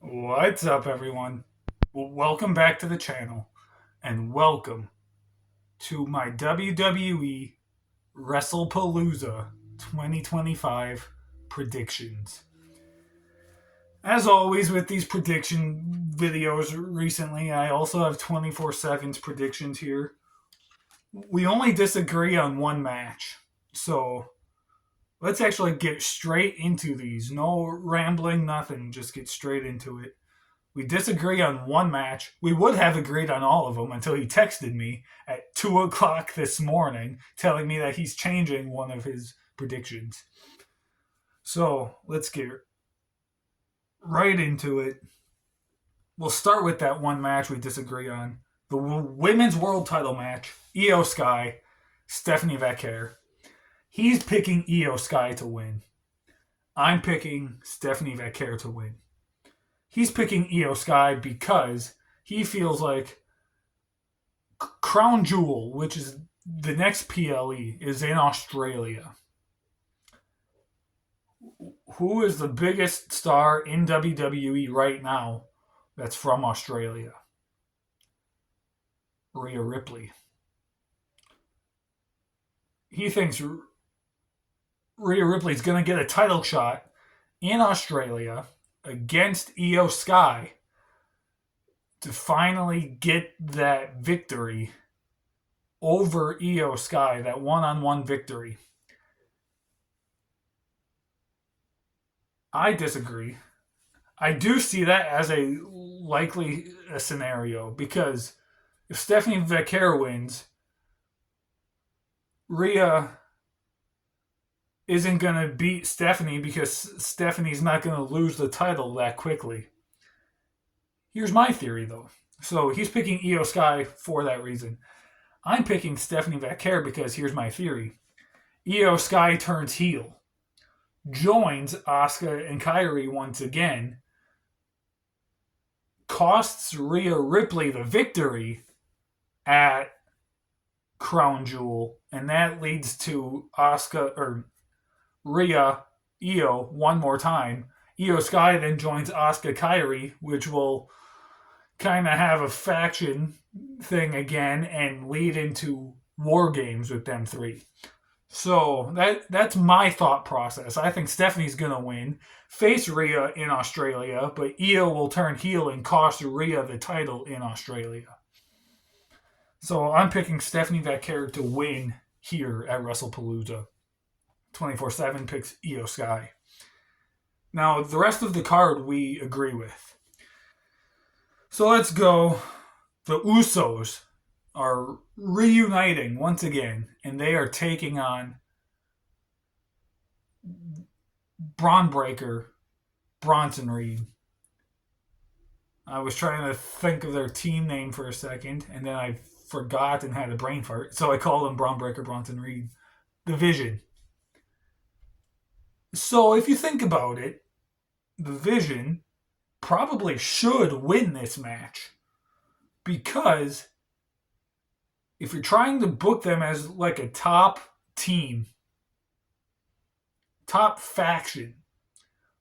What's up, everyone? Welcome back to the channel, and welcome to my WWE Wrestlepalooza 2025 predictions. As always, with these prediction videos recently, I also have 24/7's predictions here. We only disagree on one match, so let's actually get straight into these. No rambling, nothing, just get straight into it. We disagree on one match. We would have agreed on all of them until he texted me at 2 o'clock this morning telling me that he's changing one of his predictions. So let's get right into it. We'll start with that one match we disagree on. The women's world title match, Io Sky, Stephanie Vaquer. He's picking Io Sky to win. I'm picking Stephanie Vaquer to win. He's picking Io Sky because he feels like Crown Jewel, which is the next PLE, is in Australia. Who is the biggest star in WWE right now that's from Australia? Rhea Ripley. He thinks Rhea Ripley's going to get a title shot in Australia against Io Sky to finally get that victory over Io Sky, that one-on-one victory. I disagree. I do see that as a likely scenario because if Stephanie Vaquer wins, Rhea isn't going to beat Stephanie because Stephanie's not going to lose the title that quickly. Here's my theory, though. So he's picking Io Sky for that reason. I'm picking Stephanie Vaquer because here's my theory. Io Sky turns heel, joins Asuka and Kairi once again, costs Rhea Ripley the victory at Crown Jewel, and that leads to Asuka or Rhea, Io one more time. Io Sky then joins Asuka Kairi, which will kind of have a faction thing again and lead into War Games with them three. So that's my thought process. I think Stephanie's going to win, face Rhea in Australia, but Io will turn heel and cost Rhea the title in Australia. So I'm picking Stephanie Vaquer to win here at WrestlePalooza. 24/7 picks Io Sky. Now, the rest of the card we agree with. So let's go. The Usos are reuniting once again, and they are taking on Braun Breaker, Bronson Reed. I was trying to think of their team name for a second, and then I forgot and had a brain fart, so I called them Braun Breaker, Bronson Reed. The Vision. So if you think about it, the Vision probably should win this match because if you're trying to book them as like a top team, top faction,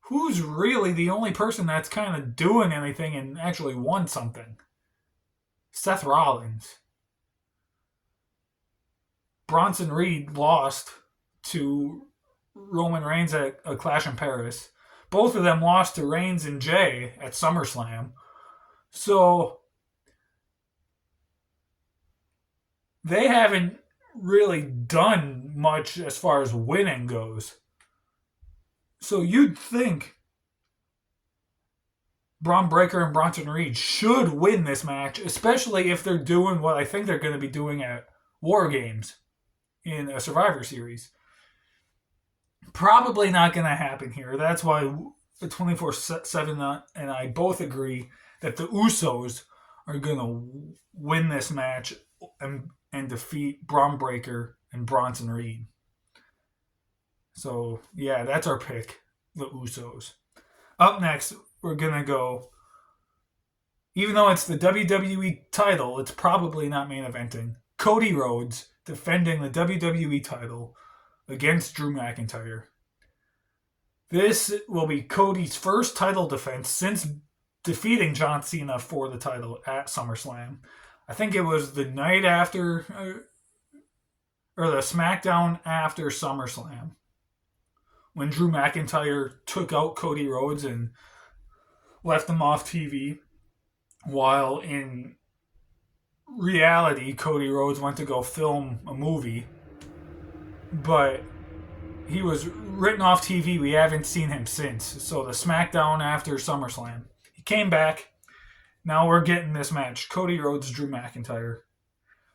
who's really the only person that's kind of doing anything and actually won something? Seth Rollins. Bronson Reed lost to Roman Reigns at a Clash in Paris. Both of them lost to Reigns and Jay at SummerSlam. So they haven't really done much as far as winning goes. So you'd think Braun Breaker and Bronson Reed should win this match, especially if they're doing what I think they're going to be doing at War Games in a Survivor Series. Probably not going to happen here. That's why the 24/7 and I both agree that the Usos are going to win this match and defeat Braun Breaker and Bronson Reed. So, yeah, that's our pick, the Usos. Up next, we're going to go, even though it's the WWE title, it's probably not main eventing. Cody Rhodes defending the WWE title against Drew McIntyre. This will be Cody's first title defense since defeating John Cena for the title at SummerSlam. I think it was the night after, or the SmackDown after SummerSlam, when Drew McIntyre took out Cody Rhodes and left him off TV, while in reality, Cody Rhodes went to go film a movie, but he was written off TV. We haven't seen him since. So the SmackDown after SummerSlam, he came back. Now we're getting this match: Cody Rhodes, Drew McIntyre.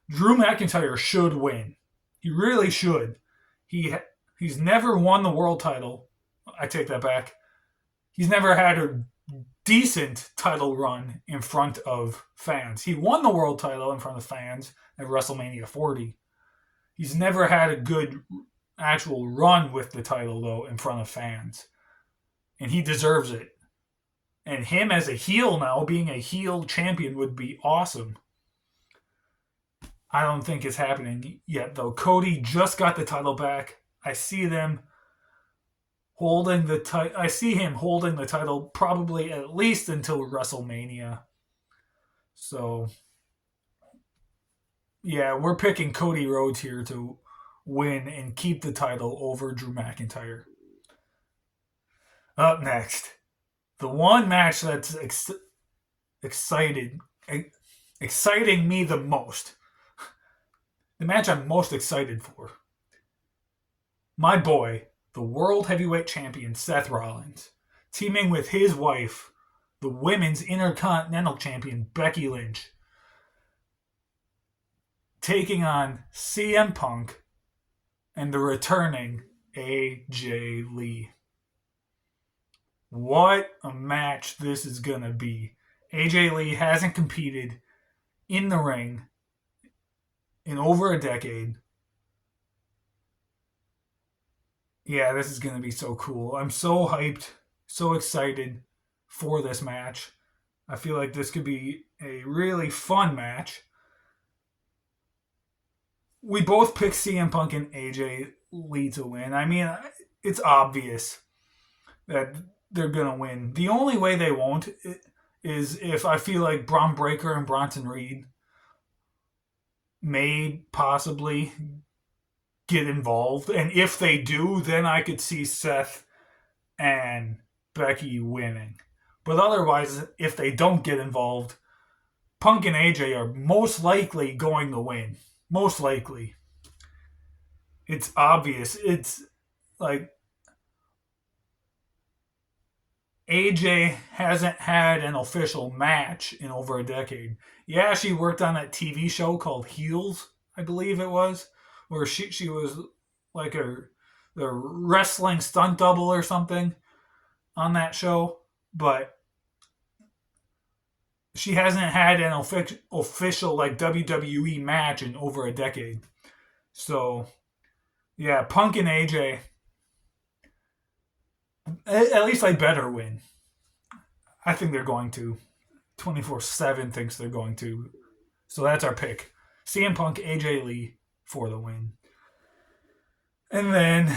Drew McIntyre should win. He really should. He's never won the world title. I take that back. He's never had a decent title run in front of fans. He won the world title in front of fans at WrestleMania 40. He's never had a good actual run with the title, though, in front of fans. And he deserves it. And him as a heel now, being a heel champion, would be awesome. I don't think it's happening yet, though. Cody just got the title back. I see them holding the title. I see him holding the title probably at least until WrestleMania. So, yeah, we're picking Cody Rhodes here to win and keep the title over Drew McIntyre. Up next, the one match that's exciting me the most. The match I'm most excited for. My boy, the World Heavyweight Champion Seth Rollins, teaming with his wife, the Women's Intercontinental Champion Becky Lynch, taking on CM Punk and the returning AJ Lee. What a match this is going to be. AJ Lee hasn't competed in the ring in over a decade. Yeah, this is going to be so cool. I'm so hyped, so excited for this match. I feel like this could be a really fun match. We both picked CM Punk and AJ Lee to win. I mean, it's obvious that they're going to win. The only way they won't is if I feel like Braun Breaker and Bronson Reed may possibly get involved. And if they do, then I could see Seth and Becky winning. But otherwise, if they don't get involved, Punk and AJ are most likely going to win. Most likely. It's obvious. It's like AJ hasn't had an official match in over a decade. Yeah, she worked on that TV show called Heels, I believe it was, where she was like the wrestling stunt double or something on that show, but she hasn't had an official like WWE match in over a decade. So, yeah, Punk and AJ, at least I better win. I think they're going to. 24/7 thinks they're going to. So that's our pick. CM Punk, AJ Lee for the win. And then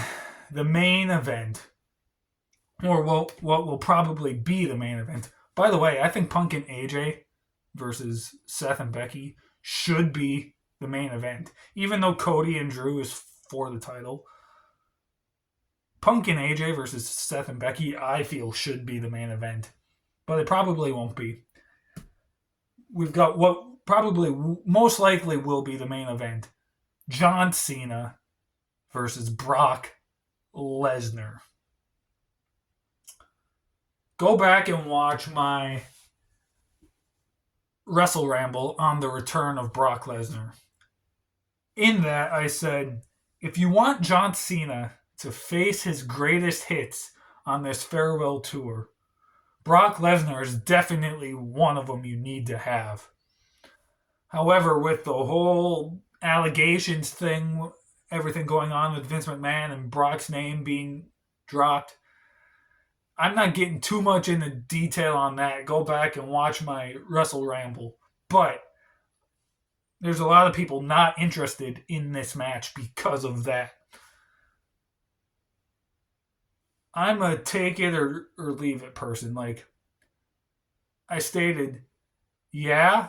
the main event, or what will probably be the main event. By the way, I think Punk and AJ versus Seth and Becky should be the main event. Even though Cody and Drew is for the title, Punk and AJ versus Seth and Becky, I feel should be the main event. But it probably won't be. We've got what probably most likely will be the main event. John Cena versus Brock Lesnar. Go back and watch my Wrestle Ramble on the return of Brock Lesnar. In that, I said, if you want John Cena to face his greatest hits on this farewell tour, Brock Lesnar is definitely one of them you need to have. However, with the whole allegations thing, everything going on with Vince McMahon and Brock's name being dropped, I'm not getting too much into detail on that. Go back and watch my Wrestle Ramble. But there's a lot of people not interested in this match because of that. I'm a take it or leave it person. Like, I stated, yeah,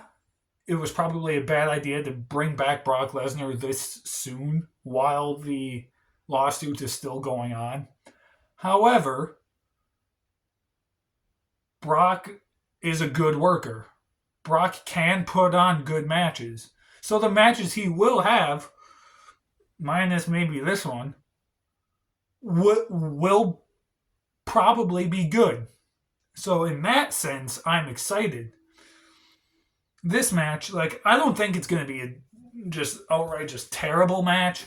it was probably a bad idea to bring back Brock Lesnar this soon while the lawsuit is still going on. However, Brock is a good worker. Brock can put on good matches. So the matches he will have, minus maybe this one, will probably be good. So in that sense, I'm excited. This match, like, I don't think it's going to be a just outright just terrible match,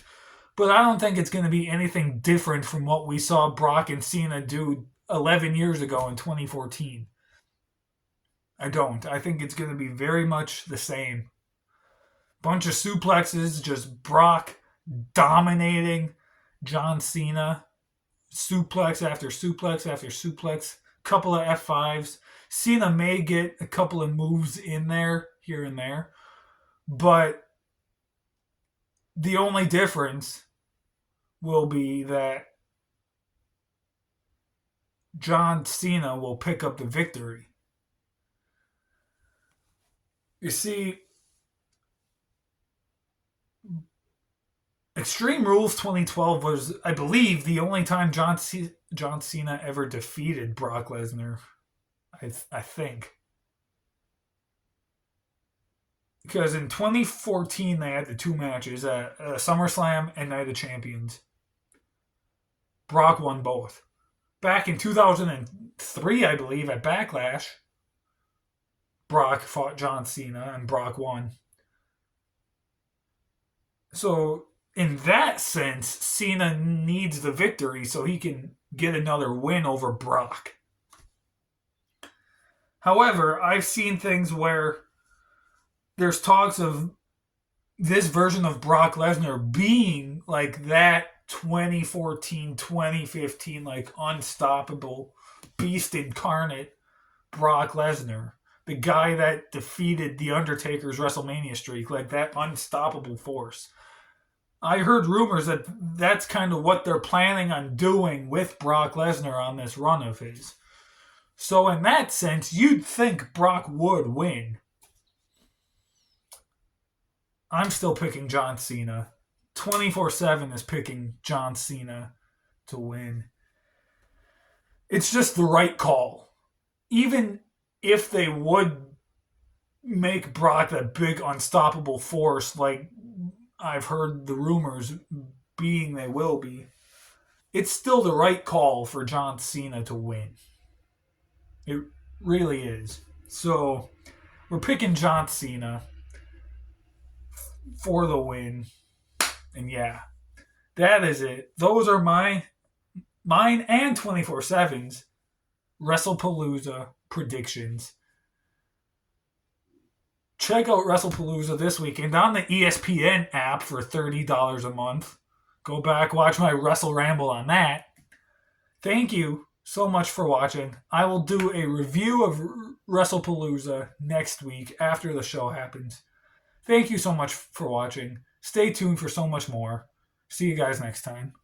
but I don't think it's going to be anything different from what we saw Brock and Cena do 11 years ago in 2014. I don't. I think it's going to be very much the same. Bunch of suplexes, just Brock dominating John Cena. Suplex after suplex after suplex. Couple of F5s. Cena may get a couple of moves in there, here and there. But the only difference will be that John Cena will pick up the victory. You see, Extreme Rules 2012 was, I believe, the only time John Cena ever defeated Brock Lesnar. I think. Because in 2014, they had the two matches at SummerSlam and Night of Champions. Brock won both. Back in 2003, I believe, at Backlash, Brock fought John Cena and Brock won. So, in that sense, Cena needs the victory so he can get another win over Brock. However, I've seen things where there's talks of this version of Brock Lesnar being like that 2014, 2015, like unstoppable beast incarnate Brock Lesnar. The guy that defeated The Undertaker's WrestleMania streak, like that unstoppable force. I heard rumors that that's kind of what they're planning on doing with Brock Lesnar on this run of his. So in that sense, you'd think Brock would win. I'm still picking John Cena. 24/7 is picking John Cena to win. It's just the right call. Even if they would make Brock that big unstoppable force, like I've heard the rumors being they will be, it's still the right call for John Cena to win. It really is. So we're picking John Cena for the win. And yeah, that is it. Those are mine and 24/7's Wrestlepalooza predictions. Check out Wrestlepalooza this weekend on the ESPN app for $30 a month. Go back, watch my Wrestle Ramble on that. Thank you so much for watching. I will do a review of Wrestlepalooza next week after the show happens. Thank you so much for watching. Stay tuned for so much more. See you guys next time.